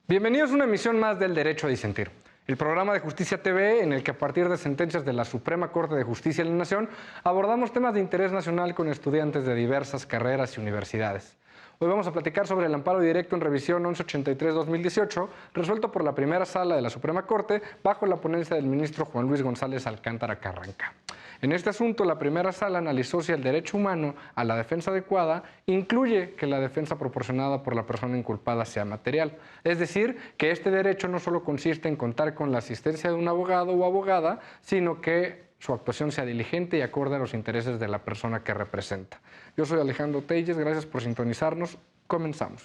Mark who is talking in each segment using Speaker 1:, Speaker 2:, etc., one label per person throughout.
Speaker 1: Bienvenidos a una emisión más del Derecho a Disentir, el programa de Justicia TV en el que a partir de sentencias de la Suprema Corte de Justicia de la Nación abordamos temas de interés nacional con estudiantes de diversas carreras y universidades. Hoy vamos a platicar sobre el amparo directo en revisión 1183-2018, resuelto por la primera sala de la Suprema Corte bajo la ponencia del ministro Juan Luis González Alcántara Carranca. En este asunto, la primera sala analizó si el derecho humano a la defensa adecuada incluye que la defensa proporcionada por la persona inculpada sea material. Es decir, que este derecho no solo consiste en contar con la asistencia de un abogado o abogada, sino que su actuación sea diligente y acorde a los intereses de la persona que representa. Yo soy Alejandro Telles, gracias por sintonizarnos. Comenzamos.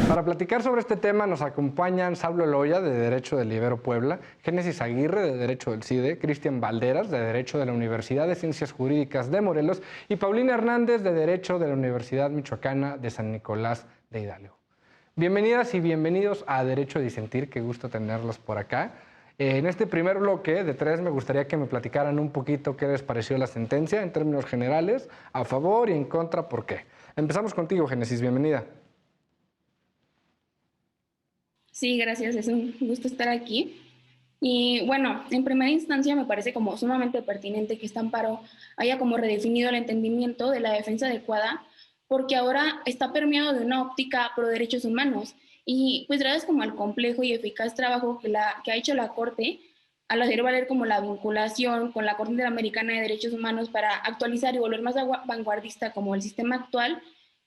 Speaker 1: Para platicar sobre este tema nos acompañan Saulo Loya, de Derecho del Ibero Puebla, Génesis Aguirre, de Derecho del CIDE, Cristian Valderas, de Derecho de la Universidad de Ciencias Jurídicas de Morelos, y Paulina Hernández, de Derecho de la Universidad Michoacana de San Nicolás de Hidalgo. Bienvenidas y bienvenidos a Derecho a Disentir, qué gusto tenerlos por acá. En este primer bloque de tres me gustaría que me platicaran un poquito qué les pareció la sentencia en términos generales, a favor y en contra, ¿por qué? Empezamos contigo, Génesis, bienvenida.
Speaker 2: Sí, gracias, es un gusto estar aquí. Y bueno, en primera instancia me parece como sumamente pertinente que este amparo haya como redefinido el entendimiento de la defensa adecuada, porque ahora está permeado de una óptica pro derechos humanos. Y pues gracias como al complejo y eficaz trabajo que ha hecho la Corte, al hacer valer como la vinculación con la Corte Interamericana de Derechos Humanos para actualizar y volver más vanguardista como el sistema actual.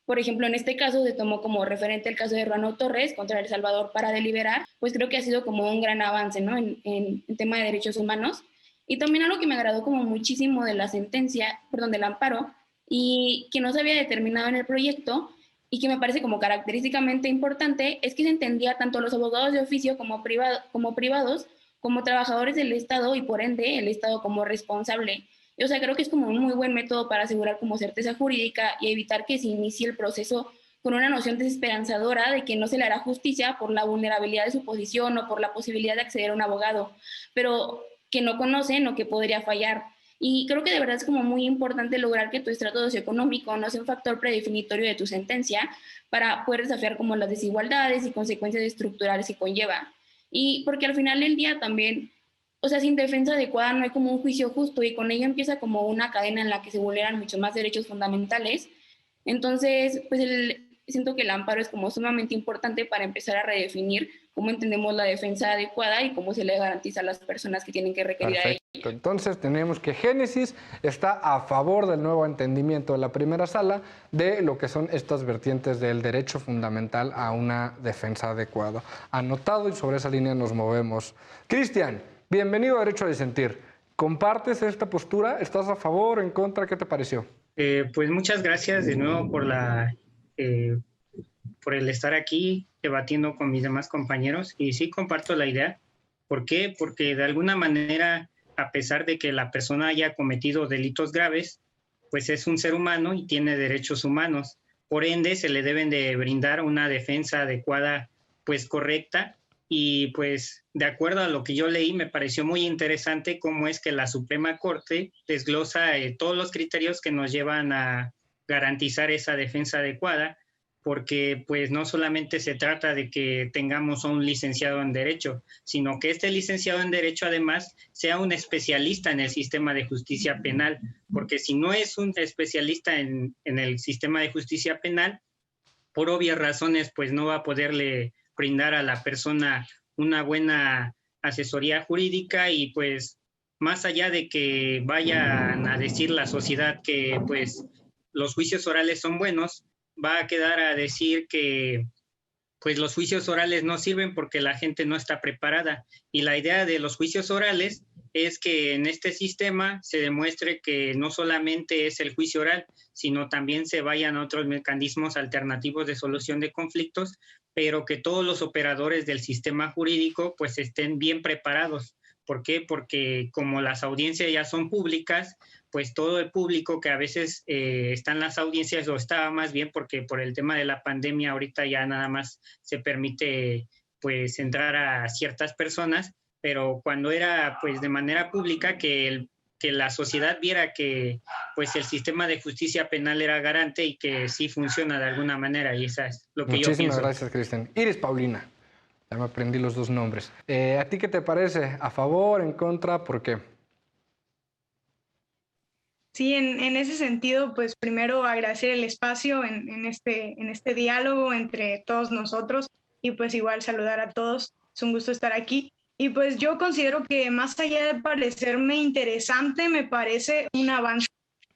Speaker 2: Por ejemplo, en este caso se tomó como referente el caso de Ruano Torres contra El Salvador para deliberar, pues creo que ha sido como un gran avance, ¿no? En tema de derechos humanos. Y también algo que me agradó como muchísimo de la sentencia, perdón, del amparo, y que no se había determinado en el proyecto, y que me parece como característicamente importante, es que se entendía tanto los abogados de oficio como privados, como trabajadores del Estado y por ende el Estado como responsable. O sea, creo que es como un muy buen método para asegurar como certeza jurídica y evitar que se inicie el proceso con una noción desesperanzadora de que no se le hará justicia por la vulnerabilidad de su posición o por la posibilidad de acceder a un abogado, pero que no conocen o que podría fallar. Y creo que de verdad es como muy importante lograr que tu estrato socioeconómico no sea un factor predefinitorio de tu sentencia para poder desafiar como las desigualdades y consecuencias estructurales que conlleva. Y porque al final del día también, o sea, sin defensa adecuada no hay como un juicio justo y con ello empieza como una cadena en la que se vulneran muchos más derechos fundamentales. Entonces, pues siento que el amparo es como sumamente importante para empezar a redefinir cómo entendemos la defensa adecuada y cómo se le garantiza a las personas que tienen que requerir a ella.
Speaker 1: Perfecto. Entonces tenemos que Génesis está a favor del nuevo entendimiento de la primera sala de lo que son estas vertientes del derecho fundamental a una defensa adecuada. Anotado y sobre esa línea nos movemos. Cristian, bienvenido a Derecho a Disentir. ¿Compartes esta postura? ¿Estás a favor o en contra? ¿Qué te pareció?
Speaker 3: Pues muchas gracias de nuevo por el estar aquí debatiendo con mis demás compañeros. Y sí comparto la idea. ¿Por qué? Porque de alguna manera, a pesar de que la persona haya cometido delitos graves, pues es un ser humano y tiene derechos humanos. Por ende, se le deben de brindar una defensa adecuada, pues correcta. Y pues de acuerdo a lo que yo leí, me pareció muy interesante cómo es que la Suprema Corte desglosa todos los criterios que nos llevan a garantizar esa defensa adecuada, porque pues no solamente se trata de que tengamos a un licenciado en Derecho, sino que este licenciado en Derecho además sea un especialista en el sistema de justicia penal, porque si no es un especialista en el sistema de justicia penal, por obvias razones pues no va a poderle brindar a la persona una buena asesoría jurídica y pues más allá de que vayan a decir la sociedad que pues los juicios orales son buenos, va a quedar a decir que pues los juicios orales no sirven porque la gente no está preparada. Y la idea de los juicios orales es que en este sistema se demuestre que no solamente es el juicio oral, sino también se vayan a otros mecanismos alternativos de solución de conflictos, pero que todos los operadores del sistema jurídico pues estén bien preparados ¿Por qué? Porque como las audiencias ya son públicas, pues todo el público que a veces está en las audiencias, o estaba más bien porque por el tema de la pandemia ahorita ya nada más se permite pues entrar a ciertas personas, pero cuando era pues de manera pública, que la sociedad viera que pues el sistema de justicia penal era garante y que sí funciona de alguna manera, y eso es lo que yo pienso.
Speaker 1: Muchísimas gracias, Cristian. Iris Paulina, ya me aprendí los dos nombres. ¿A ti qué te parece? ¿A favor, en contra? ¿Por qué?
Speaker 4: Sí, en ese sentido, pues primero agradecer el espacio en este diálogo entre todos nosotros y pues igual saludar a todos. Es un gusto estar aquí. Y pues yo considero que más allá de parecerme interesante, me parece un avance.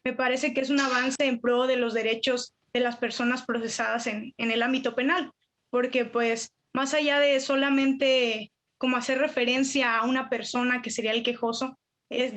Speaker 4: Me parece que es un avance en pro de los derechos de las personas procesadas en el ámbito penal, porque pues más allá de solamente como hacer referencia a una persona que sería el quejoso,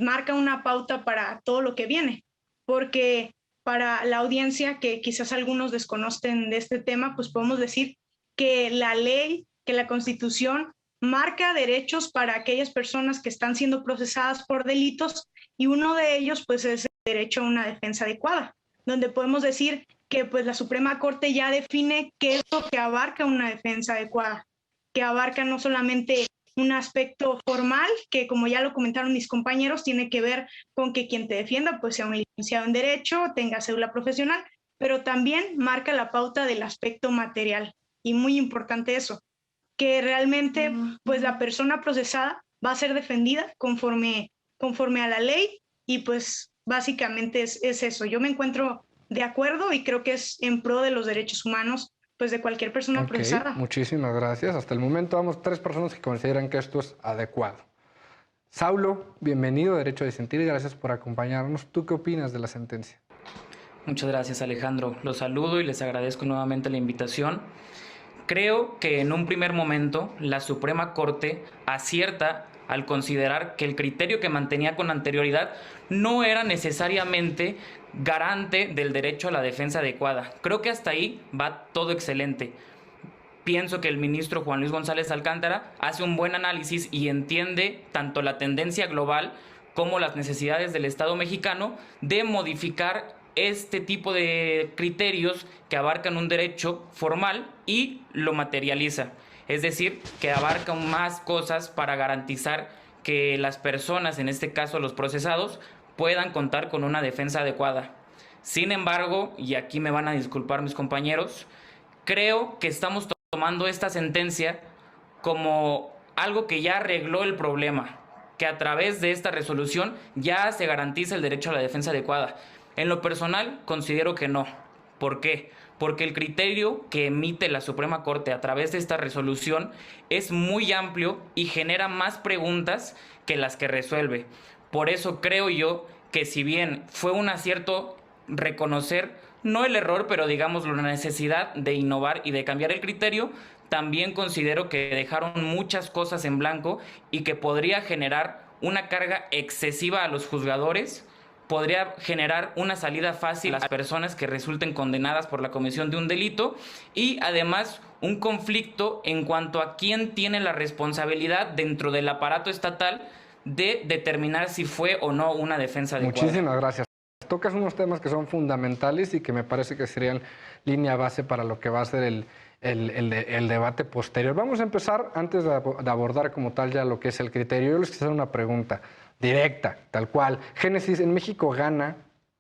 Speaker 4: marca una pauta para todo lo que viene, porque para la audiencia, que quizás algunos desconocen de este tema, pues podemos decir que la ley, que la Constitución marca derechos para aquellas personas que están siendo procesadas por delitos, y uno de ellos pues es el derecho a una defensa adecuada, donde podemos decir que pues la Suprema Corte ya define qué es lo que abarca una defensa adecuada, que abarca no solamente un aspecto formal, que como ya lo comentaron mis compañeros, tiene que ver con que quien te defienda pues sea un licenciado en Derecho, tenga cédula profesional, pero también marca la pauta del aspecto material, y muy importante eso, que realmente pues la persona procesada va a ser defendida conforme a la ley, y pues básicamente es eso. Yo me encuentro de acuerdo y creo que es en pro de los derechos humanos pues de cualquier persona procesada.
Speaker 1: Muchísimas gracias. Hasta el momento vamos 3 personas que consideran que esto es adecuado. Saulo, bienvenido a Derecho a Disentir y gracias por acompañarnos. ¿Tú qué opinas de la sentencia?
Speaker 5: Muchas gracias, Alejandro. Los saludo y les agradezco nuevamente la invitación. Creo que en un primer momento la Suprema Corte acierta al considerar que el criterio que mantenía con anterioridad no era necesariamente garante del derecho a la defensa adecuada. Creo que hasta ahí va todo excelente. Pienso que el ministro Juan Luis González Alcántara hace un buen análisis y entiende tanto la tendencia global como las necesidades del Estado mexicano de modificar este tipo de criterios que abarcan un derecho formal y lo materializa. Es decir, que abarca más cosas para garantizar que las personas, en este caso los procesados, puedan contar con una defensa adecuada. Sin embargo, y aquí me van a disculpar mis compañeros, creo que estamos tomando esta sentencia como algo que ya arregló el problema, que a través de esta resolución ya se garantiza el derecho a la defensa adecuada. En lo personal, considero que no. ¿Por qué? Porque el criterio que emite la Suprema Corte a través de esta resolución es muy amplio y genera más preguntas que las que resuelve. Por eso creo yo que si bien fue un acierto reconocer, no el error, pero digamos la necesidad de innovar y de cambiar el criterio, también considero que dejaron muchas cosas en blanco y que podría generar una carga excesiva a los juzgadores, podría generar una salida fácil a las personas que resulten condenadas por la comisión de un delito, y además un conflicto en cuanto a quién tiene la responsabilidad dentro del aparato estatal de determinar si fue o no una defensa adecuada.
Speaker 1: Muchísimas gracias. Tocas unos temas que son fundamentales y que me parece que serían línea base para lo que va a ser el debate posterior. Vamos a empezar, antes de abordar como tal ya lo que es el criterio, yo les quiero hacer una pregunta directa, tal cual. Génesis, ¿en México gana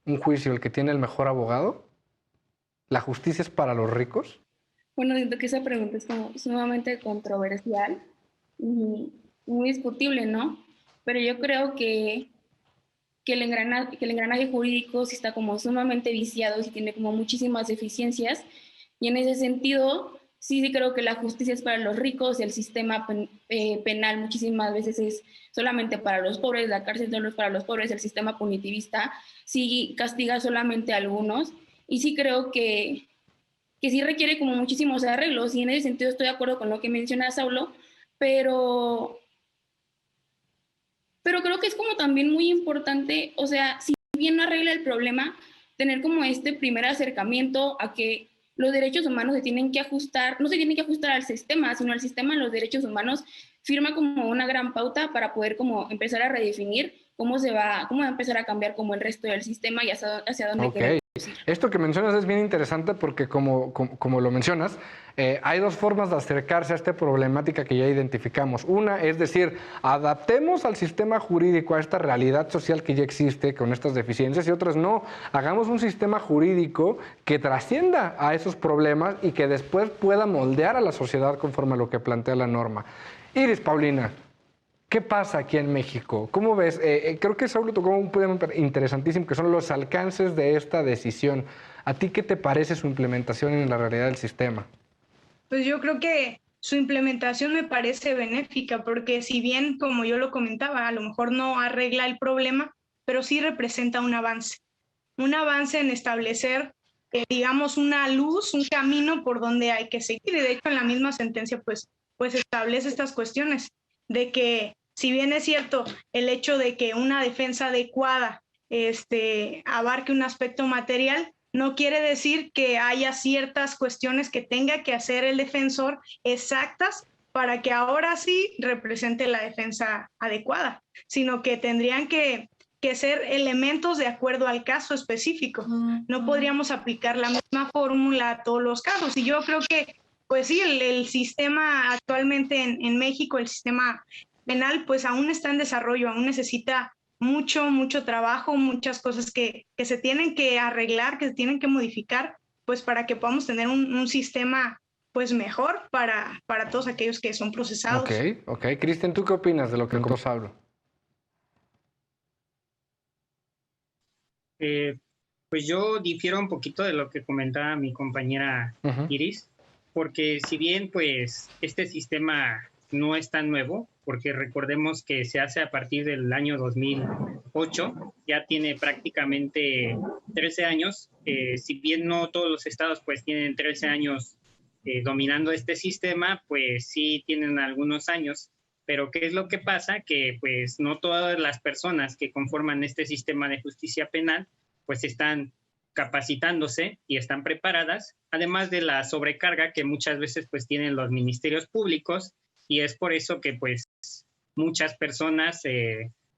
Speaker 1: un juicio el que tiene el mejor abogado? ¿La justicia es para los ricos?
Speaker 2: Bueno, siento que esa pregunta es como sumamente controversial y muy discutible, ¿no? Pero yo creo que el engranaje jurídico sí está como sumamente viciado, sí tiene como muchísimas deficiencias, y en ese sentido sí creo que la justicia es para los ricos, el sistema penal muchísimas veces es solamente para los pobres, la cárcel solo es para los pobres, el sistema punitivista sí castiga solamente a algunos, y sí creo que sí requiere como muchísimos arreglos, y en ese sentido estoy de acuerdo con lo que menciona Saulo, pero creo que es como también muy importante, o sea, si bien no arregla el problema, tener como este primer acercamiento a que los derechos humanos se tienen que ajustar, no se tienen que ajustar al sistema, sino al sistema a los derechos humanos, firma como una gran pauta para poder como empezar a redefinir cómo va a empezar a cambiar como el resto del sistema y hacia dónde queremos ir.
Speaker 1: Esto que mencionas es bien interesante porque como lo mencionas, hay dos formas de acercarse a esta problemática que ya identificamos. Una es decir, adaptemos al sistema jurídico a esta realidad social que ya existe con estas deficiencias, y otras no, hagamos un sistema jurídico que trascienda a esos problemas y que después pueda moldear a la sociedad conforme a lo que plantea la norma. Iris, Paulina, ¿qué pasa aquí en México? ¿Cómo ves? Creo que Saulo tocó un tema interesantísimo, que son los alcances de esta decisión. ¿A ti qué te parece su implementación en la realidad del sistema?
Speaker 4: Pues yo creo que su implementación me parece benéfica, porque si bien, como yo lo comentaba, a lo mejor no arregla el problema, pero sí representa un avance en establecer, digamos, una luz, un camino por donde hay que seguir. Y de hecho, en la misma sentencia, pues establece estas cuestiones de que, si bien es cierto el hecho de que una defensa adecuada abarque un aspecto material, no quiere decir que haya ciertas cuestiones que tenga que hacer el defensor exactas para que ahora sí represente la defensa adecuada, sino que tendrían que ser elementos de acuerdo al caso específico. No podríamos aplicar la misma fórmula a todos los casos. Y yo creo que, pues sí, el sistema actualmente en México, el sistema penal, pues aún está en desarrollo, aún necesita mucho trabajo, muchas cosas que se tienen que arreglar, que se tienen que modificar, pues para que podamos tener un sistema pues mejor para todos aquellos que son procesados.
Speaker 1: Ok. Cristian, ¿tú qué opinas de lo que nos hablo?
Speaker 3: Pues yo difiero un poquito de lo que comentaba mi compañera Iris, porque si bien pues este sistema no es tan nuevo, porque recordemos que se hace a partir del año 2008, ya tiene prácticamente 13 años, si bien no todos los estados pues tienen 13 años dominando este sistema, pues sí tienen algunos años, pero ¿qué es lo que pasa? Que pues no todas las personas que conforman este sistema de justicia penal pues están capacitándose y están preparadas, además de la sobrecarga que muchas veces pues tienen los ministerios públicos, y es por eso que pues muchas personas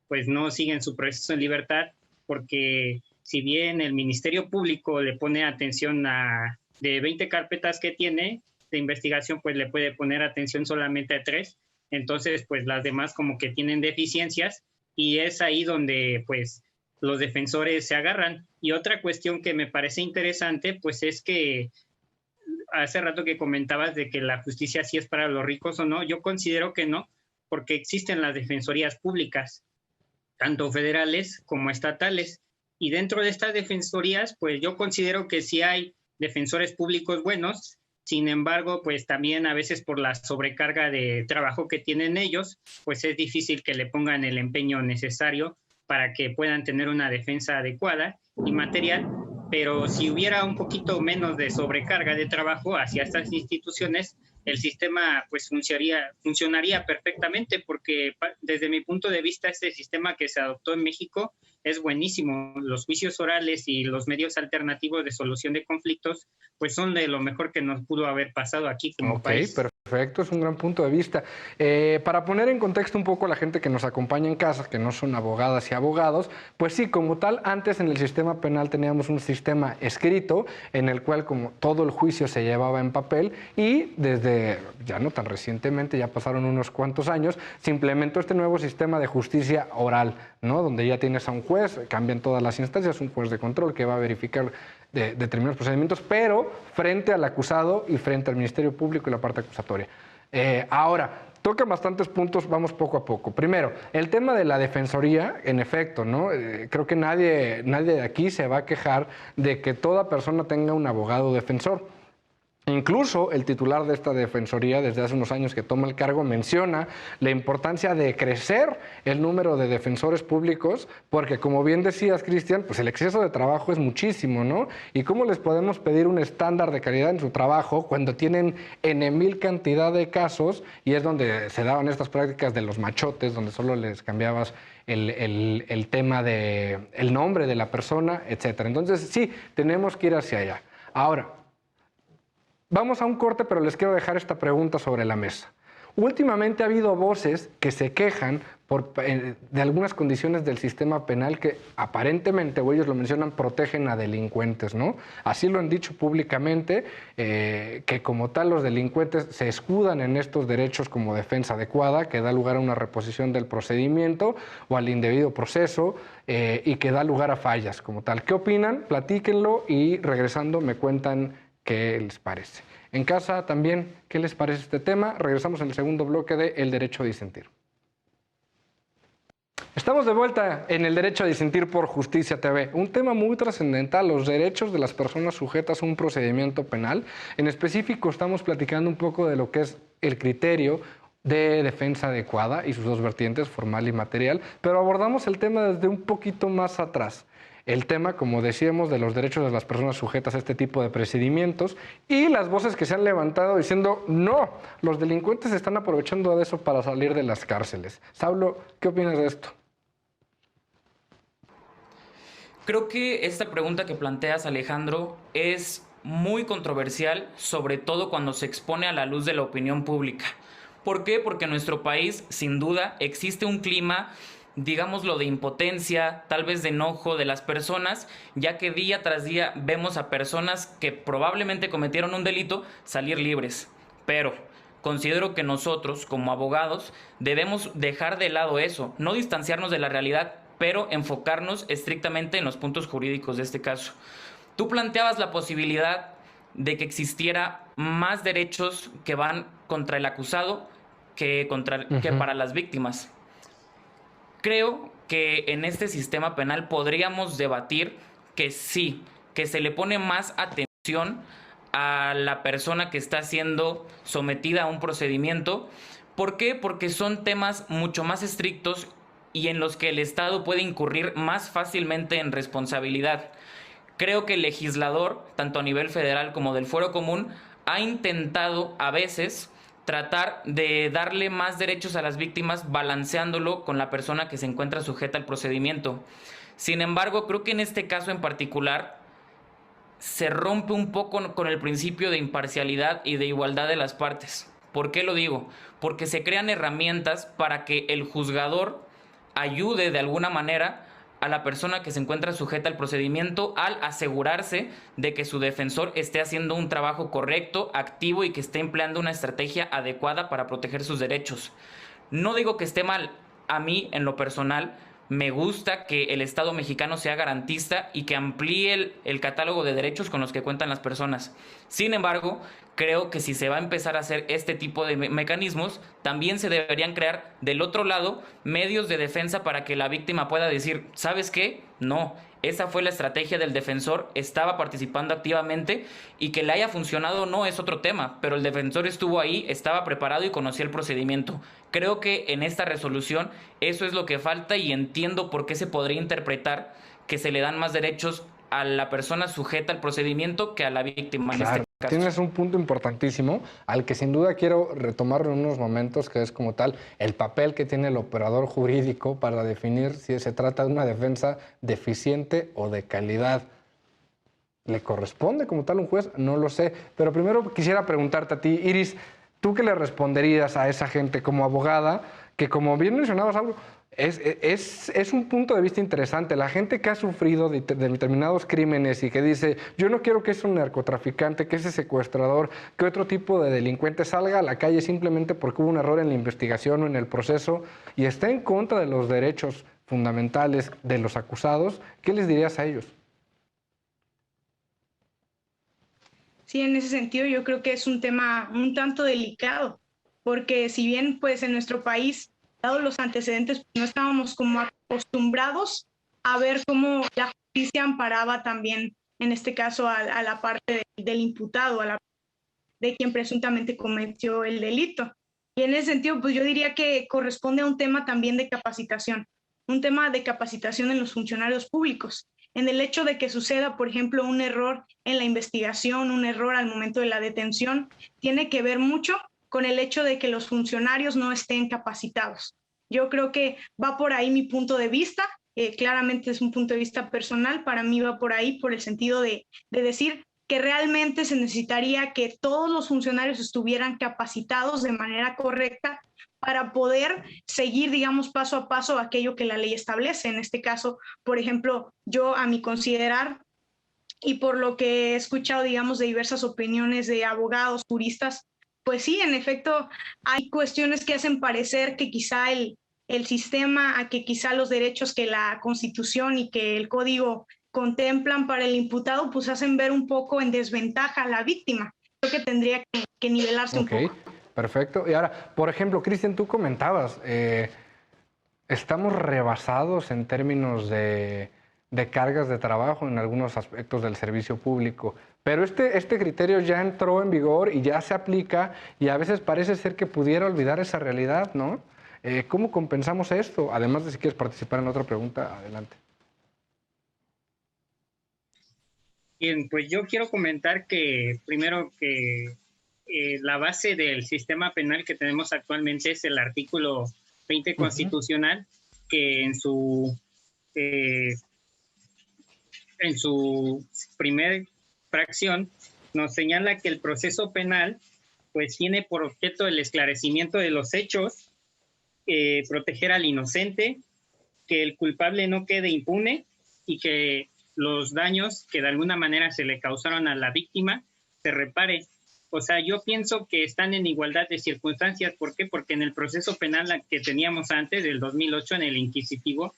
Speaker 3: pues no siguen su proceso en libertad, porque si bien el Ministerio Público le pone atención a de 20 carpetas que tiene de investigación, pues le puede poner atención solamente a 3, entonces pues las demás como que tienen deficiencias, y es ahí donde pues los defensores se agarran. Y otra cuestión que me parece interesante pues es que hace rato que comentabas de que la justicia sí es para los ricos o no, yo considero que no, porque existen las defensorías públicas, tanto federales como estatales, y dentro de estas defensorías pues yo considero que sí hay defensores públicos buenos. Sin embargo, pues también a veces por la sobrecarga de trabajo que tienen ellos, pues es difícil que le pongan el empeño necesario para que puedan tener una defensa adecuada y material. Pero si hubiera un poquito menos de sobrecarga de trabajo hacia estas instituciones, el sistema pues funcionaría perfectamente, porque desde mi punto de vista este sistema que se adoptó en México es buenísimo. Los juicios orales y los medios alternativos de solución de conflictos pues son de lo mejor que nos pudo haber pasado aquí como país.
Speaker 1: Perfecto, es un gran punto de vista. Para poner en contexto un poco a la gente que nos acompaña en casa, que no son abogadas y abogados, pues sí, como tal, antes en el sistema penal teníamos un sistema escrito en el cual como todo el juicio se llevaba en papel, y desde ya no tan recientemente, ya pasaron unos cuantos años, se implementó este nuevo sistema de justicia oral, ¿no? Donde ya tienes a un juez, cambian todas las instancias, un juez de control que va a verificar determinados procedimientos, pero frente al acusado y frente al Ministerio Público y la parte acusatoria. Ahora, tocan bastantes puntos, vamos poco a poco. Primero, el tema de la defensoría, en efecto, ¿no? Creo que nadie de aquí se va a quejar de que toda persona tenga un abogado defensor. Incluso el titular de esta defensoría, desde hace unos años que toma el cargo, menciona la importancia de crecer el número de defensores públicos, porque como bien decías, Cristian, pues el exceso de trabajo es muchísimo, ¿no? ¿Y cómo les podemos pedir un estándar de calidad en su trabajo cuando tienen N,000 cantidad de casos? Y es donde se daban estas prácticas de los machotes, donde solo les cambiabas el tema el nombre de la persona, etcétera. Entonces, sí, tenemos que ir hacia allá. Ahora, vamos a un corte, pero les quiero dejar esta pregunta sobre la mesa. Últimamente ha habido voces que se quejan de algunas condiciones del sistema penal que aparentemente, o ellos lo mencionan, protegen a delincuentes, ¿no? Así lo han dicho públicamente, que como tal los delincuentes se escudan en estos derechos como defensa adecuada, que da lugar a una reposición del procedimiento o al indebido proceso, y que da lugar a fallas como tal. ¿Qué opinan? Platíquenlo y regresando me cuentan qué les parece. En casa también, ¿qué les parece este tema? Regresamos en el segundo bloque de El Derecho a Disentir. Estamos de vuelta en El Derecho a Disentir por Justicia TV, un tema muy trascendental, los derechos de las personas sujetas a un procedimiento penal. En específico estamos platicando un poco de lo que es el criterio de defensa adecuada y sus dos vertientes, formal y material, pero abordamos el tema desde un poquito más atrás. El tema, como decíamos, de los derechos de las personas sujetas a este tipo de procedimientos y las voces que se han levantado diciendo no, los delincuentes se están aprovechando de eso para salir de las cárceles. Saulo, ¿qué opinas de esto?
Speaker 5: Creo que esta pregunta que planteas, Alejandro, es muy controversial, sobre todo cuando se expone a la luz de la opinión pública. ¿Por qué? Porque en nuestro país, sin duda, existe un clima, digámoslo, de impotencia, tal vez de enojo de las personas, ya que día tras día vemos a personas que probablemente cometieron un delito salir libres. Pero considero que nosotros, como abogados, debemos dejar de lado eso, no distanciarnos de la realidad, pero enfocarnos estrictamente en los puntos jurídicos de este caso. Tú planteabas la posibilidad de que existiera más derechos que van contra el acusado que para las víctimas. Creo que en este sistema penal podríamos debatir que sí, que se le pone más atención a la persona que está siendo sometida a un procedimiento. ¿Por qué? Porque son temas mucho más estrictos y en los que el Estado puede incurrir más fácilmente en responsabilidad. Creo que el legislador, tanto a nivel federal como del Fuero Común, ha intentado a veces tratar de darle más derechos a las víctimas balanceándolo con la persona que se encuentra sujeta al procedimiento. Sin embargo, creo que en este caso en particular se rompe un poco con el principio de imparcialidad y de igualdad de las partes. ¿Por qué lo digo? Porque se crean herramientas para que el juzgador ayude de alguna manera a la persona que se encuentra sujeta al procedimiento al asegurarse de que su defensor esté haciendo un trabajo correcto, activo y que esté empleando una estrategia adecuada para proteger sus derechos. No digo que esté mal. A mí, en lo personal, me gusta que el Estado mexicano sea garantista y que amplíe el catálogo de derechos con los que cuentan las personas. Sin embargo, creo que si se va a empezar a hacer este tipo de mecanismos, también se deberían crear del otro lado medios de defensa para que la víctima pueda decir, ¿sabes qué? No, esa fue la estrategia del defensor, estaba participando activamente y que le haya funcionado o no es otro tema, pero el defensor estuvo ahí, estaba preparado y conocía el procedimiento. Creo que en esta resolución eso es lo que falta y entiendo por qué se podría interpretar que se le dan más derechos a la persona sujeta al procedimiento que a la víctima.
Speaker 1: Claro, en este caso. Tienes un punto importantísimo al que sin duda quiero retomar en unos momentos, que es como tal el papel que tiene el operador jurídico para definir si se trata de una defensa deficiente o de calidad. ¿Le corresponde como tal a un juez? No lo sé, pero primero quisiera preguntarte a ti, Iris, ¿tú qué le responderías a esa gente como abogada que, como bien mencionabas algo, es un punto de vista interesante? La gente que ha sufrido de determinados crímenes y que dice, yo no quiero que ese narcotraficante, que ese secuestrador, que otro tipo de delincuente salga a la calle simplemente porque hubo un error en la investigación o en el proceso y está en contra de los derechos fundamentales de los acusados, ¿qué les dirías a ellos?
Speaker 4: Sí, en ese sentido yo creo que es un tema un tanto delicado, porque si bien pues en nuestro país, dados los antecedentes, no estábamos como acostumbrados a ver cómo la justicia amparaba también, en este caso, a la parte del imputado, de quien presuntamente cometió el delito. Y en ese sentido, pues yo diría que corresponde a un tema también de capacitación, un tema de capacitación en los funcionarios públicos, en el hecho de que suceda, por ejemplo, un error en la investigación, un error al momento de la detención, tiene que ver mucho con el hecho de que los funcionarios no estén capacitados. Yo creo que va por ahí mi punto de vista, claramente es un punto de vista personal, para mí va por ahí, por el sentido de decir que realmente se necesitaría que todos los funcionarios estuvieran capacitados de manera correcta para poder seguir, digamos, paso a paso aquello que la ley establece. En este caso, por ejemplo, yo a mi considerar y por lo que he escuchado, digamos, de diversas opiniones de abogados, juristas, pues sí, en efecto, hay cuestiones que hacen parecer que quizá el sistema, a que quizá los derechos que la Constitución y que el Código contemplan para el imputado, pues hacen ver un poco en desventaja a la víctima. Creo que tendría que nivelarse un poco.
Speaker 1: Perfecto. Y ahora, por ejemplo, Cristian, tú comentabas, estamos rebasados en términos de cargas de trabajo en algunos aspectos del servicio público, pero este criterio ya entró en vigor y ya se aplica y a veces parece ser que pudiera olvidar esa realidad, ¿no? ¿Cómo compensamos esto? Además de si quieres participar en otra pregunta, adelante.
Speaker 3: Bien, pues yo quiero comentar que primero que la base del sistema penal que tenemos actualmente es el artículo 20 constitucional, que en su primer fracción nos señala que el proceso penal pues tiene por objeto el esclarecimiento de los hechos, proteger al inocente, que el culpable no quede impune y que los daños que de alguna manera se le causaron a la víctima se repare. O sea, yo pienso que están en igualdad de circunstancias. ¿Por qué? Porque en el proceso penal que teníamos antes, del 2008, en el inquisitivo,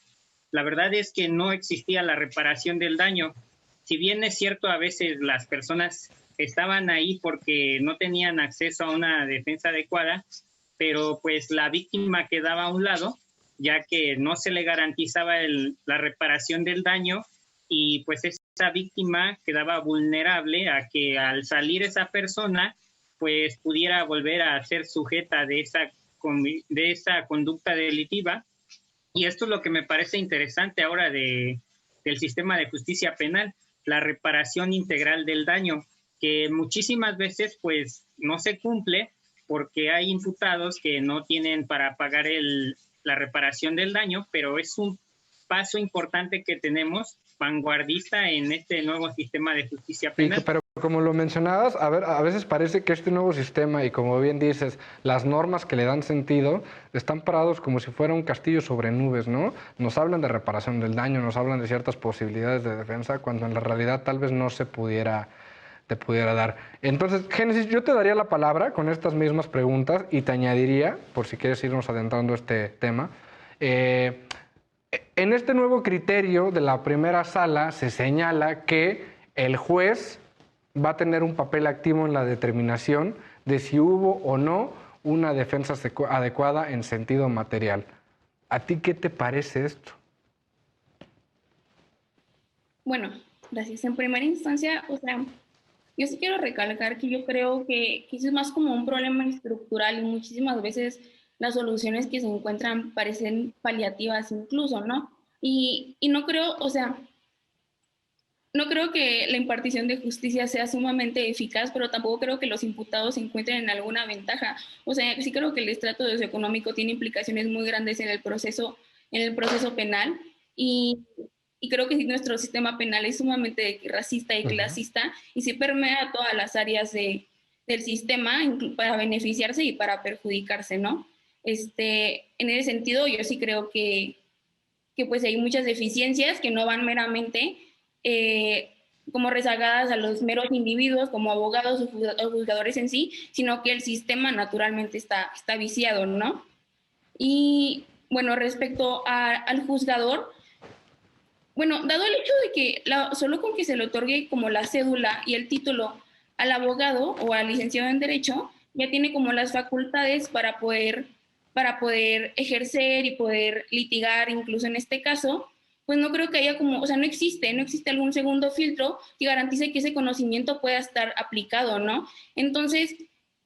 Speaker 3: la verdad es que no existía la reparación del daño. Si bien es cierto, a veces las personas estaban ahí porque no tenían acceso a una defensa adecuada, pero pues la víctima quedaba a un lado, ya que no se le garantizaba la reparación del daño, y pues esa víctima quedaba vulnerable a que al salir esa persona pues pudiera volver a ser sujeta de esa conducta delictiva. Y esto es lo que me parece interesante ahora del sistema de justicia penal, la reparación integral del daño, que muchísimas veces pues no se cumple porque hay imputados que no tienen para pagar la reparación del daño, pero es un paso importante que tenemos, vanguardista en este nuevo sistema de justicia penal.
Speaker 1: Sí, pero como lo mencionabas, a veces parece que este nuevo sistema, y como bien dices, las normas que le dan sentido, están parados como si fuera un castillo sobre nubes, ¿no? Nos hablan de reparación del daño, nos hablan de ciertas posibilidades de defensa, cuando en la realidad tal vez no se pudiera dar. Entonces, Génesis, yo te daría la palabra con estas mismas preguntas y te añadiría, por si quieres irnos adentrando a este tema, en este nuevo criterio de la primera sala se señala que el juez va a tener un papel activo en la determinación de si hubo o no una defensa adecuada en sentido material. ¿A ti qué te parece esto?
Speaker 2: Bueno, gracias. En primera instancia, o sea, yo sí quiero recalcar que yo creo que eso es más como un problema estructural y muchísimas veces las soluciones que se encuentran parecen paliativas incluso, ¿no? Y no creo, o sea, no creo que la impartición de justicia sea sumamente eficaz, pero tampoco creo que los imputados se encuentren en alguna ventaja. O sea, sí creo que el estrato socioeconómico tiene implicaciones muy grandes en el proceso penal y creo que nuestro sistema penal es sumamente racista y clasista y se permea todas las áreas del sistema para beneficiarse y para perjudicarse, ¿no? En ese sentido, yo sí creo que pues hay muchas deficiencias que no van meramente como rezagadas a los meros individuos como abogados o juzgadores en sí, sino que el sistema naturalmente está viciado, ¿no? Y bueno, respecto al juzgador, bueno, dado el hecho de que solo con que se le otorgue como la cédula y el título al abogado o al licenciado en Derecho, ya tiene como las facultades para poder ejercer y poder litigar, incluso en este caso, pues no creo que haya como, o sea, no existe algún segundo filtro que garantice que ese conocimiento pueda estar aplicado, ¿no? Entonces,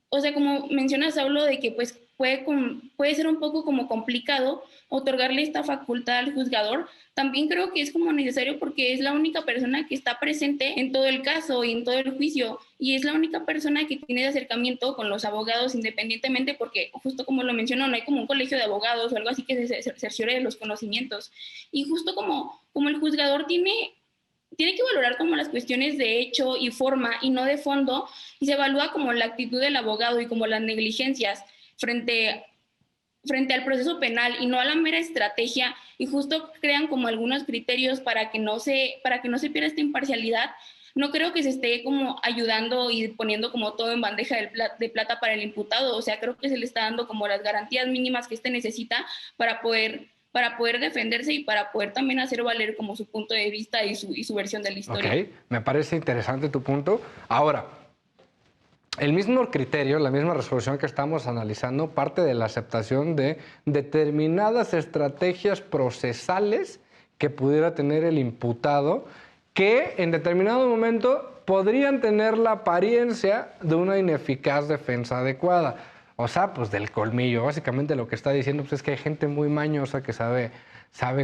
Speaker 2: o sea, como mencionas, hablo de que pues puede ser un poco como complicado otorgarle esta facultad al juzgador. También creo que es como necesario porque es la única persona que está presente en todo el caso y en todo el juicio y es la única persona que tiene de acercamiento con los abogados independientemente porque justo como lo mencionó, no hay como un colegio de abogados o algo así que se cerciore de los conocimientos. Y justo como el juzgador tiene tiene que valorar como las cuestiones de hecho y forma y no de fondo, y se evalúa como la actitud del abogado y como las negligencias frente al proceso penal y no a la mera estrategia, y justo crean como algunos criterios para que no se pierda esta imparcialidad. No creo que se esté como ayudando y poniendo como todo en bandeja de plata para el imputado. O sea, creo que se le está dando como las garantías mínimas que necesita para poder defenderse y para poder también hacer valer como su punto de vista y su versión de la historia.
Speaker 1: Ok, me parece interesante tu punto. Ahora, el mismo criterio, la misma resolución que estamos analizando, parte de la aceptación de determinadas estrategias procesales que pudiera tener el imputado, que en determinado momento podrían tener la apariencia de una ineficaz defensa adecuada. O sea, pues del colmillo. Básicamente lo que está diciendo pues, es que hay gente muy mañosa que sabe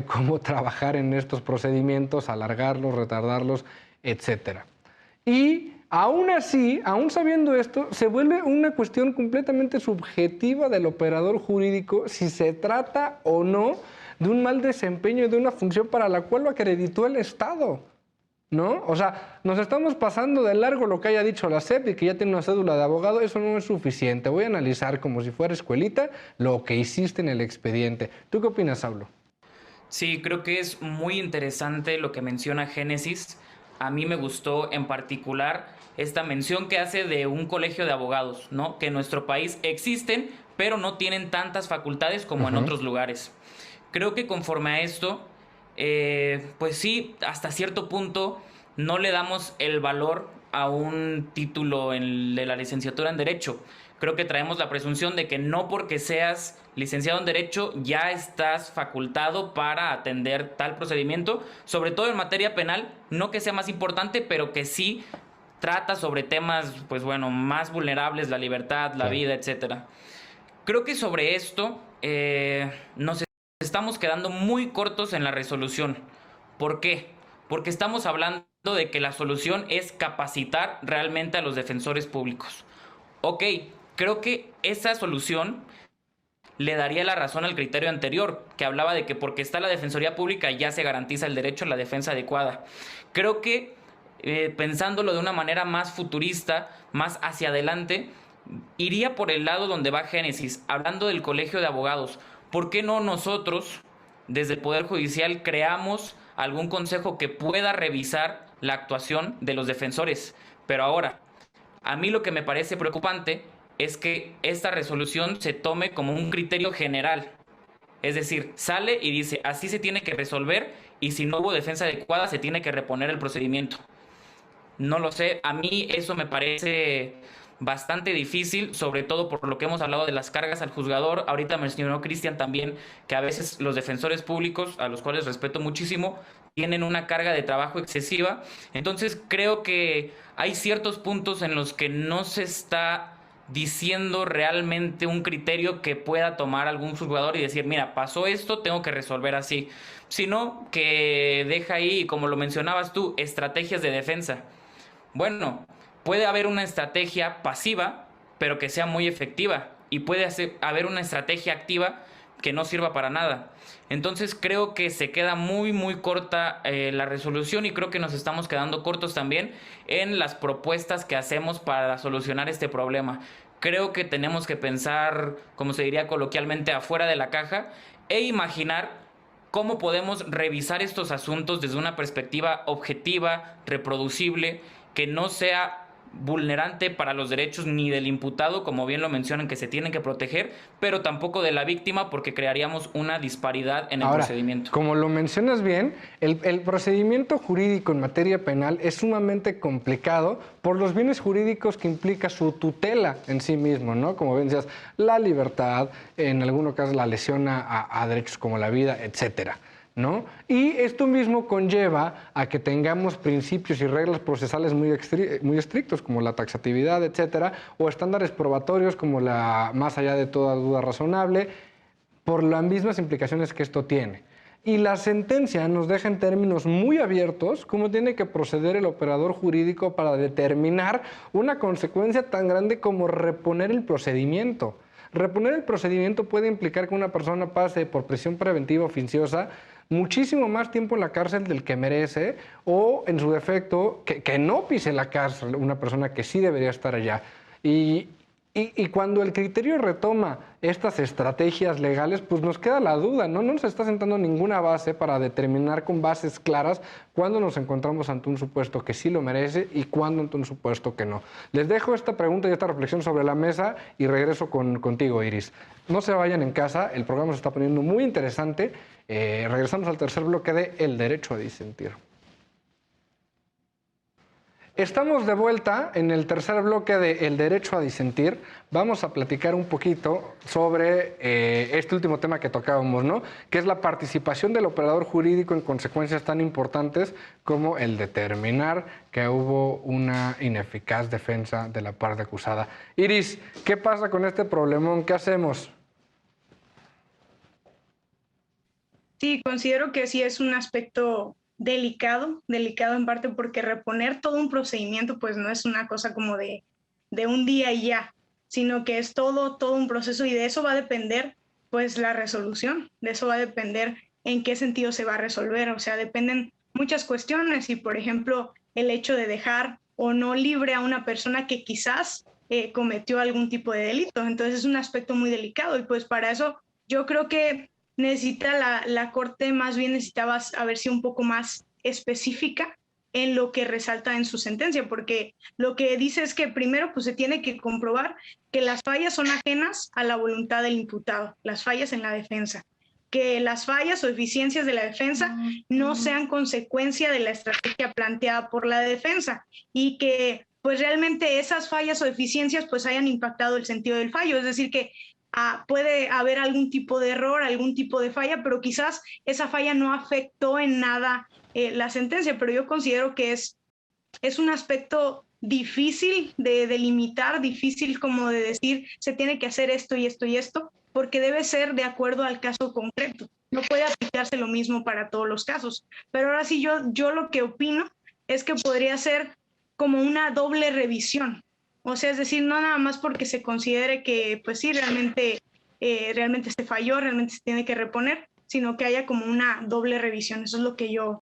Speaker 1: cómo trabajar en estos procedimientos, alargarlos, retardarlos, etc. Y aún así, aún sabiendo esto, se vuelve una cuestión completamente subjetiva del operador jurídico si se trata o no de un mal desempeño de una función para la cual lo acreditó el Estado, ¿no? O sea, nos estamos pasando de largo lo que haya dicho la SEP y que ya tiene una cédula de abogado, eso no es suficiente. Voy a analizar como si fuera escuelita lo que hiciste en el expediente. ¿Tú qué opinas, Saulo?
Speaker 5: Sí, creo que es muy interesante lo que menciona Génesis. A mí me gustó en particular esta mención que hace de un colegio de abogados, ¿no? Que en nuestro país existen, pero no tienen tantas facultades como en otros lugares. Creo que conforme a esto, pues sí, hasta cierto punto no le damos el valor a un título de la licenciatura en Derecho. Creo que traemos la presunción de que no porque seas licenciado en Derecho ya estás facultado para atender tal procedimiento, sobre todo en materia penal, no que sea más importante, pero que sí trata sobre temas, pues bueno, más vulnerables, la libertad, la vida, etcétera. Creo que sobre esto nos estamos quedando muy cortos en la resolución. ¿Por qué? Porque estamos hablando de que la solución es capacitar realmente a los defensores públicos. Ok, creo que esa solución le daría la razón al criterio anterior, que hablaba de que porque está la Defensoría Pública ya se garantiza el derecho a la defensa adecuada. Creo que pensándolo de una manera más futurista, más hacia adelante, iría por el lado donde va Génesis, hablando del colegio de abogados. ¿Por qué no nosotros, desde el Poder Judicial, creamos algún consejo que pueda revisar la actuación de los defensores? Pero ahora, a mí lo que me parece preocupante es que esta resolución se tome como un criterio general. Es decir, sale y dice, así se tiene que resolver y si no hubo defensa adecuada se tiene que reponer el procedimiento. No lo sé, a mí eso me parece bastante difícil, sobre todo por lo que hemos hablado de las cargas al juzgador. Ahorita mencionó Cristian también que a veces los defensores públicos, a los cuales respeto muchísimo, tienen una carga de trabajo excesiva. Entonces creo que hay ciertos puntos en los que no se está diciendo realmente un criterio que pueda tomar algún juzgador y decir, mira, pasó esto, tengo que resolver así. Sino que deja ahí, como lo mencionabas tú, estrategias de defensa. Bueno, puede haber una estrategia pasiva, pero que sea muy efectiva. Y puede haber una estrategia activa que no sirva para nada. Entonces creo que se queda muy corta la resolución y creo que nos estamos quedando cortos también en las propuestas que hacemos para solucionar este problema. Creo que tenemos que pensar, como se diría coloquialmente, afuera de la caja e imaginar cómo podemos revisar estos asuntos desde una perspectiva objetiva, reproducible, que no sea vulnerante para los derechos ni del imputado, como bien lo mencionan, que se tienen que proteger, pero tampoco de la víctima, porque crearíamos una disparidad en el procedimiento.
Speaker 1: Como lo mencionas bien, el procedimiento jurídico en materia penal es sumamente complicado por los bienes jurídicos que implica su tutela en sí mismo, ¿no? Como bien decías, la libertad, en algunos casos la lesión a derechos como la vida, etcétera, ¿no? Y esto mismo conlleva a que tengamos principios y reglas procesales muy estrictos, como la taxatividad, etcétera, o estándares probatorios como la más allá de toda duda razonable, por las mismas implicaciones que esto tiene. Y la sentencia nos deja en términos muy abiertos cómo tiene que proceder el operador jurídico para determinar una consecuencia tan grande como reponer el procedimiento. Reponer el procedimiento puede implicar que una persona pase por prisión preventiva oficiosa muchísimo más tiempo en la cárcel del que merece, o en su defecto, que no pise la cárcel una persona que sí debería estar allá. Y cuando el criterio retoma estas estrategias legales, pues nos queda la duda, ¿no? No nos está sentando ninguna base para determinar con bases claras cuándo nos encontramos ante un supuesto que sí lo merece y cuándo ante un supuesto que no. Les dejo esta pregunta y esta reflexión sobre la mesa y regreso contigo, Iris. No se vayan en casa, el programa se está poniendo muy interesante. Regresamos al tercer bloque de El Derecho a Disentir. Estamos de vuelta en el tercer bloque de El Derecho a Disentir. Vamos a platicar un poquito sobre este último tema que tocábamos, ¿no? Que es la participación del operador jurídico en consecuencias tan importantes como el determinar que hubo una ineficaz defensa de la parte acusada. Iris, ¿qué pasa con este problemón? ¿Qué hacemos?
Speaker 4: Sí, considero que sí es un aspecto delicado en parte porque reponer todo un procedimiento pues no es una cosa como de un día y ya, sino que es todo un proceso y de eso va a depender pues la resolución, de eso va a depender en qué sentido se va a resolver, o sea, dependen muchas cuestiones y por ejemplo el hecho de dejar o no libre a una persona que quizás cometió algún tipo de delito, entonces es un aspecto muy delicado y pues para eso yo creo que necesita la Corte, más bien necesitaba haber sido un poco más específica en lo que resalta en su sentencia, porque lo que dice es que primero pues se tiene que comprobar que las fallas son ajenas a la voluntad del imputado, las fallas en la defensa, que las fallas o deficiencias de la defensa no sean consecuencia de la estrategia planteada por la defensa y que pues realmente esas fallas o deficiencias pues hayan impactado el sentido del fallo, es decir que puede haber algún tipo de error, algún tipo de falla, pero quizás esa falla no afectó en nada la sentencia, pero yo considero que es un aspecto difícil de delimitar, difícil como de decir se tiene que hacer esto y esto y esto, porque debe ser de acuerdo al caso concreto. No puede aplicarse lo mismo para todos los casos. Pero ahora sí, yo lo que opino es que podría ser como una doble revisión. O sea, es decir, no nada más porque se considere que, pues sí, realmente se falló, realmente se tiene que reponer, sino que haya como una doble revisión. Eso es lo que yo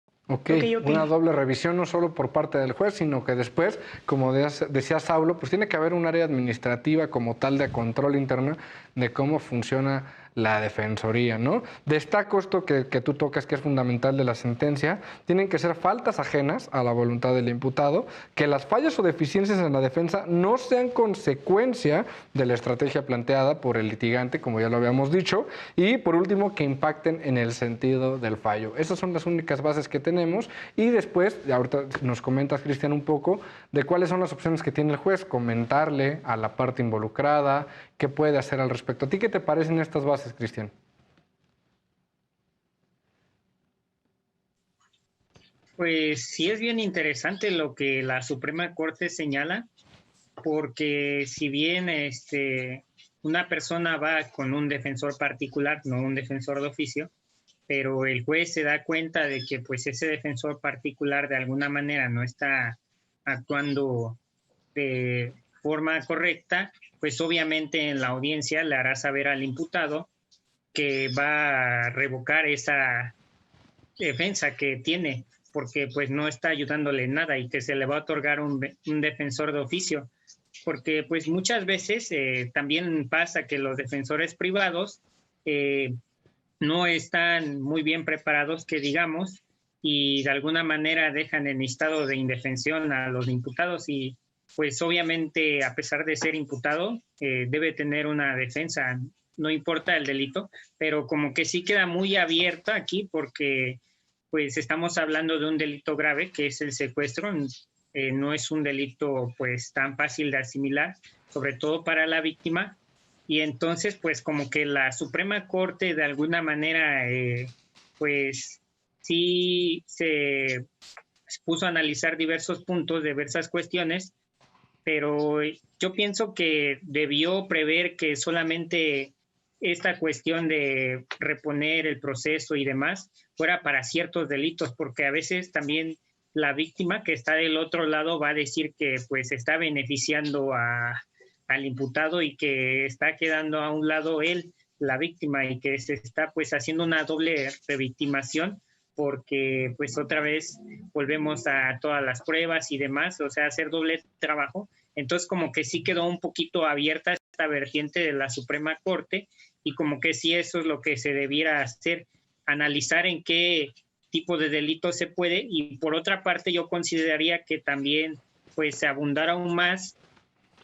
Speaker 1: una doble revisión no solo por parte del juez, sino que después, como decía Saulo, pues tiene que haber un área administrativa como tal de control interno de cómo funciona la defensoría, ¿no? Destaco esto que tú tocas, que es fundamental de la sentencia. Tienen que ser faltas ajenas a la voluntad del imputado, que las fallas o deficiencias en la defensa no sean consecuencia de la estrategia planteada por el litigante, como ya lo habíamos dicho, y por último, que impacten en el sentido del fallo. Esas son las únicas bases que tenemos y después, ahorita nos comentas, Cristian, un poco de cuáles son las opciones que tiene el juez, comentarle a la parte involucrada, qué puede hacer al respecto. ¿A ti qué te parecen estas bases, Cristian?
Speaker 3: Pues sí es bien interesante lo que la Suprema Corte señala, porque si bien una persona va con un defensor particular, no un defensor de oficio, pero el juez se da cuenta de que pues ese defensor particular de alguna manera no está actuando de forma correcta, pues obviamente en la audiencia le hará saber al imputado que va a revocar esa defensa que tiene, porque pues no está ayudándole en nada y que se le va a otorgar un defensor de oficio, porque pues muchas veces también pasa que los defensores privados no están muy bien preparados, que digamos, y de alguna manera dejan en estado de indefensión a los imputados y pues obviamente a pesar de ser imputado debe tener una defensa, no importa el delito, pero como que sí queda muy abierto aquí porque pues estamos hablando de un delito grave que es el secuestro, no es un delito pues tan fácil de asimilar, sobre todo para la víctima. Y entonces, pues como que la Suprema Corte de alguna manera, pues sí se puso a analizar diversos puntos, diversas cuestiones, pero yo pienso que debió prever que solamente esta cuestión de reponer el proceso y demás fuera para ciertos delitos, porque a veces también la víctima que está del otro lado va a decir que pues está beneficiando al imputado y que está quedando a un lado él la víctima y que se está pues haciendo una doble revictimación porque pues otra vez volvemos a todas las pruebas y demás, o sea, hacer doble trabajo. Entonces como que sí quedó un poquito abierta esta vertiente de la Suprema Corte y como que sí eso es lo que se debiera hacer, analizar en qué tipo de delito se puede, y por otra parte yo consideraría que también pues se abundara aún más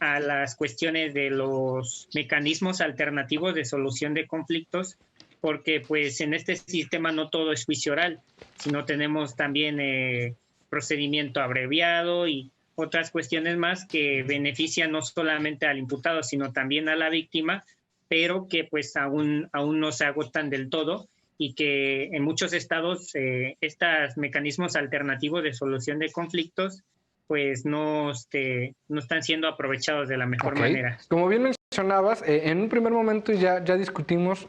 Speaker 3: a las cuestiones de los mecanismos alternativos de solución de conflictos, porque pues en este sistema no todo es juicio oral, sino tenemos también procedimiento abreviado y otras cuestiones más que benefician no solamente al imputado, sino también a la víctima, pero que pues aún no se agotan del todo y que en muchos estados estos mecanismos alternativos de solución de conflictos pues no están siendo aprovechados de la mejor manera.
Speaker 1: Como bien mencionabas, en un primer momento ya discutimos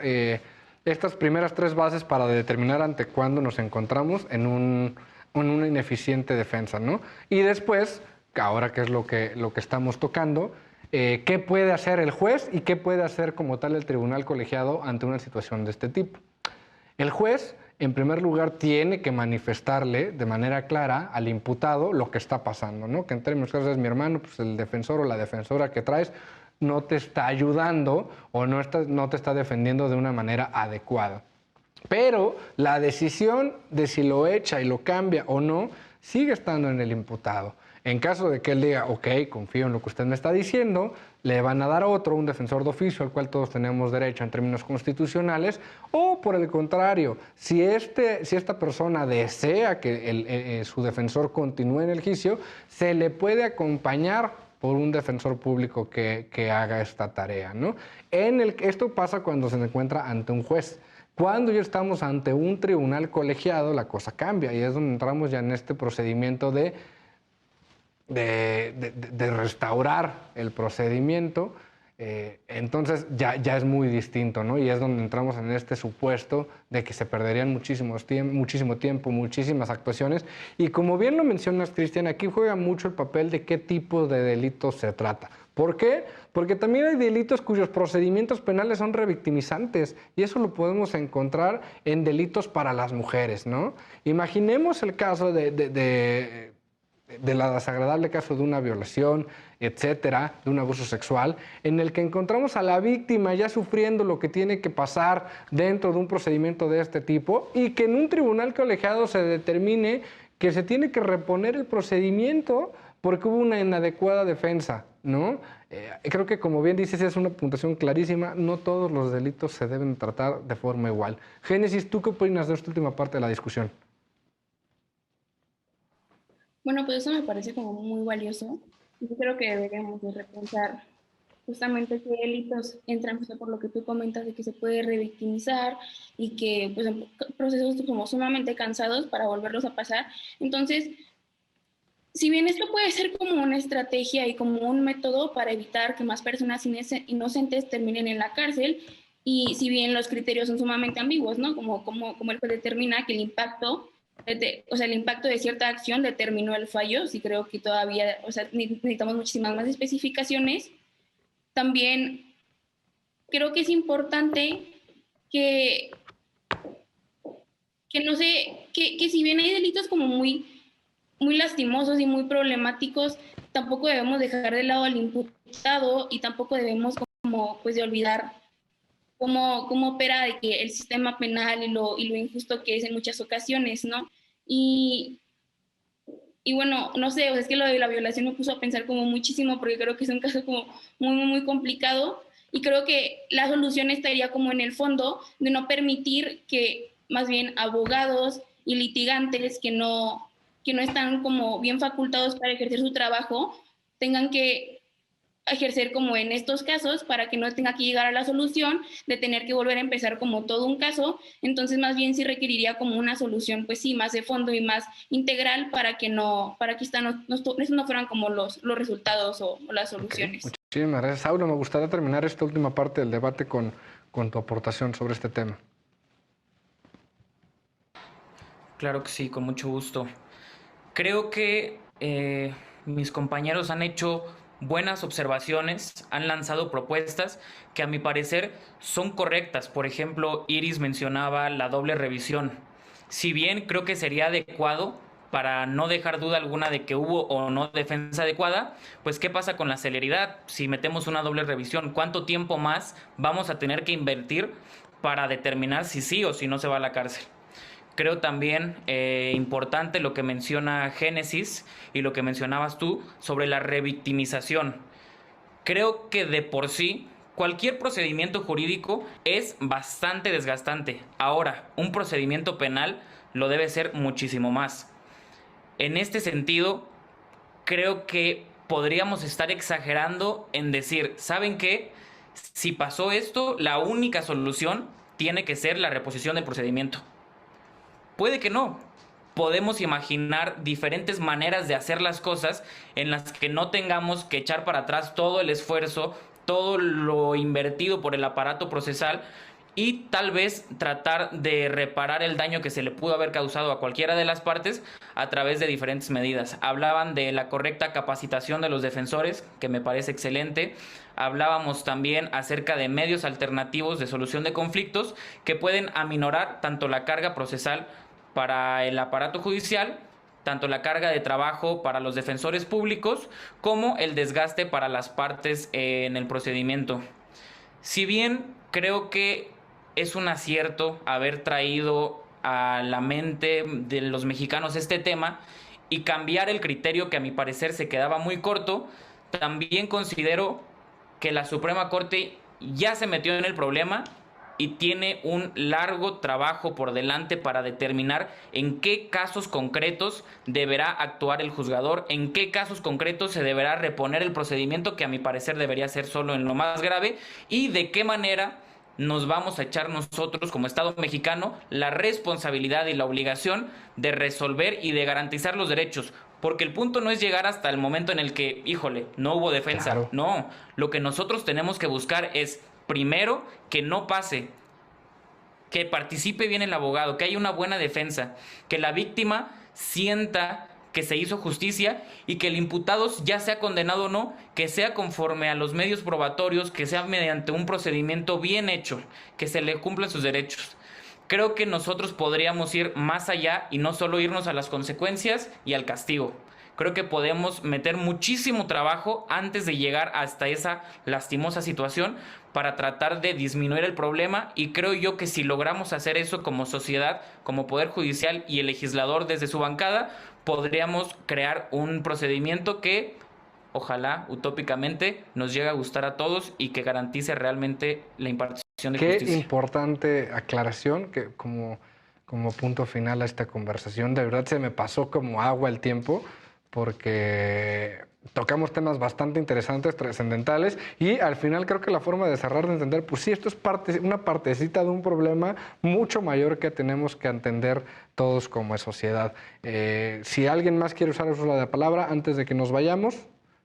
Speaker 1: estas primeras 3 bases para determinar ante cuándo nos encontramos en una ineficiente defensa, ¿no? Y después, ahora que es lo que estamos tocando, ¿qué puede hacer el juez y qué puede hacer como tal el tribunal colegiado ante una situación de este tipo? El juez, en primer lugar, tiene que manifestarle de manera clara al imputado lo que está pasando, ¿no? Que en términos claros es mi hermano, pues el defensor o la defensora que traes no te está ayudando o no te está defendiendo de una manera adecuada. Pero la decisión de si lo echa y lo cambia o no sigue estando en el imputado. En caso de que él diga, ok, confío en lo que usted me está diciendo, le van a dar otro, un defensor de oficio, al cual todos tenemos derecho en términos constitucionales, o por el contrario, si esta persona desea que su defensor continúe en el juicio, se le puede acompañar por un defensor público que haga esta tarea, ¿no? Esto pasa cuando se encuentra ante un juez. Cuando ya estamos ante un tribunal colegiado, la cosa cambia y es donde entramos ya en este procedimiento de restaurar el procedimiento. Entonces ya es muy distinto, ¿no? Y es donde entramos en este supuesto de que se perderían muchísimo tiempo, muchísimas actuaciones. Y como bien lo mencionas, Cristian, aquí juega mucho el papel de qué tipo de delitos se trata. ¿Por qué? Porque también hay delitos cuyos procedimientos penales son revictimizantes y eso lo podemos encontrar en delitos para las mujeres, ¿no? Imaginemos el caso de la desagradable caso de una violación, etcétera, de un abuso sexual, en el que encontramos a la víctima ya sufriendo lo que tiene que pasar dentro de un procedimiento de este tipo y que en un tribunal colegiado se determine que se tiene que reponer el procedimiento porque hubo una inadecuada defensa, ¿no? Creo que, como bien dices, es una puntuación clarísima. No todos los delitos se deben tratar de forma igual. Génesis, ¿tú qué opinas de esta última parte de la discusión?
Speaker 2: Bueno, pues eso me parece como muy valioso. Yo creo que deberíamos de repensar justamente qué delitos entran, pues, por lo que tú comentas de que se puede revictimizar y que pues, son procesos como sumamente cansados para volverlos a pasar. Entonces, si bien esto puede ser como una estrategia y como un método para evitar que más personas inocentes terminen en la cárcel, y si bien los criterios son sumamente ambiguos, ¿no? Como el juez determina que el impacto de cierta acción determinó el fallo, sí creo que todavía, necesitamos muchísimas más especificaciones. También creo que es importante que no sé, que si bien hay delitos como muy lastimosos y muy problemáticos, tampoco debemos dejar de lado al imputado y tampoco debemos como pues de olvidar cómo opera de que el sistema penal y lo injusto que es en muchas ocasiones, ¿no? Y bueno, no sé, es que lo de la violación me puso a pensar como muchísimo porque creo que es un caso como muy complicado y creo que la solución estaría como en el fondo de no permitir que más bien abogados y litigantes que no están como bien facultados para ejercer su trabajo tengan que ejercer como en estos casos para que no tenga que llegar a la solución de tener que volver a empezar como todo un caso. Entonces más bien sí requeriría como una solución pues sí más de fondo y más integral para que esto no fueran como los resultados o las soluciones.
Speaker 1: Okay. Muchísimas gracias, Saulo. Me gustaría terminar esta última parte del debate con tu aportación sobre este tema.
Speaker 5: Claro que sí, con mucho gusto. Creo que mis compañeros han hecho buenas observaciones, han lanzado propuestas que a mi parecer son correctas. Por ejemplo, Iris mencionaba la doble revisión. Si bien creo que sería adecuado para no dejar duda alguna de que hubo o no defensa adecuada, pues ¿qué pasa con la celeridad? Si metemos una doble revisión, ¿cuánto tiempo más vamos a tener que invertir para determinar si sí o si no se va a la cárcel? Creo también importante lo que menciona Génesis y lo que mencionabas tú sobre la revictimización. Creo que de por sí cualquier procedimiento jurídico es bastante desgastante. Ahora, un procedimiento penal lo debe ser muchísimo más. En este sentido, creo que podríamos estar exagerando en decir, ¿saben qué? Si pasó esto, la única solución tiene que ser la reposición del procedimiento. Puede que no. Podemos imaginar diferentes maneras de hacer las cosas en las que no tengamos que echar para atrás todo el esfuerzo, todo lo invertido por el aparato procesal y tal vez tratar de reparar el daño que se le pudo haber causado a cualquiera de las partes a través de diferentes medidas. Hablaban de la correcta capacitación de los defensores, que me parece excelente. Hablábamos también acerca de medios alternativos de solución de conflictos que pueden aminorar tanto la carga procesal para el aparato judicial, tanto la carga de trabajo para los defensores públicos, como el desgaste para las partes en el procedimiento. Si bien creo que es un acierto haber traído a la mente de los mexicanos este tema y cambiar el criterio que a mi parecer se quedaba muy corto, también considero que la Suprema Corte ya se metió en el problema y tiene un largo trabajo por delante para determinar en qué casos concretos deberá actuar el juzgador, en qué casos concretos se deberá reponer el procedimiento, que a mi parecer debería ser solo en lo más grave, y de qué manera nos vamos a echar nosotros como Estado mexicano la responsabilidad y la obligación de resolver y de garantizar los derechos. Porque el punto no es llegar hasta el momento en el que, híjole, no hubo defensa. Claro. No, lo que nosotros tenemos que buscar es, primero, que no pase, que participe bien el abogado, que haya una buena defensa, que la víctima sienta que se hizo justicia y que el imputado, ya sea condenado o no, que sea conforme a los medios probatorios, que sea mediante un procedimiento bien hecho, que se le cumplan sus derechos. Creo que nosotros podríamos ir más allá y no solo irnos a las consecuencias y al castigo. Creo que podemos meter muchísimo trabajo antes de llegar hasta esa lastimosa situación para tratar de disminuir el problema, y creo yo que si logramos hacer eso como sociedad, como Poder Judicial y el legislador desde su bancada, podríamos crear un procedimiento que ojalá utópicamente nos llegue a gustar a todos y que garantice realmente la impartición de justicia.
Speaker 1: Qué importante aclaración, que como punto final a esta conversación, de verdad se me pasó como agua el tiempo, porque tocamos temas bastante interesantes, trascendentales, y al final creo que la forma de cerrar, de entender, pues sí, esto es una partecita de un problema mucho mayor que tenemos que entender todos como sociedad. Si alguien más quiere usar uso de la palabra antes de que nos vayamos,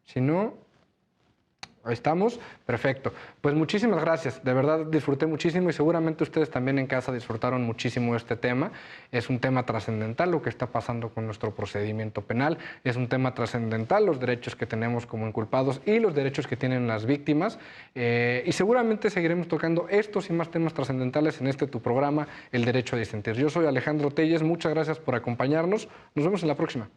Speaker 1: si no, ahí estamos, perfecto. Pues muchísimas gracias, de verdad disfruté muchísimo y seguramente ustedes también en casa disfrutaron muchísimo este tema. Es un tema trascendental lo que está pasando con nuestro procedimiento penal, es un tema trascendental los derechos que tenemos como inculpados y los derechos que tienen las víctimas, y seguramente seguiremos tocando estos y más temas trascendentales en tu programa, El Derecho a Disentir. Yo soy Alejandro Telles, muchas gracias por acompañarnos, nos vemos en la próxima.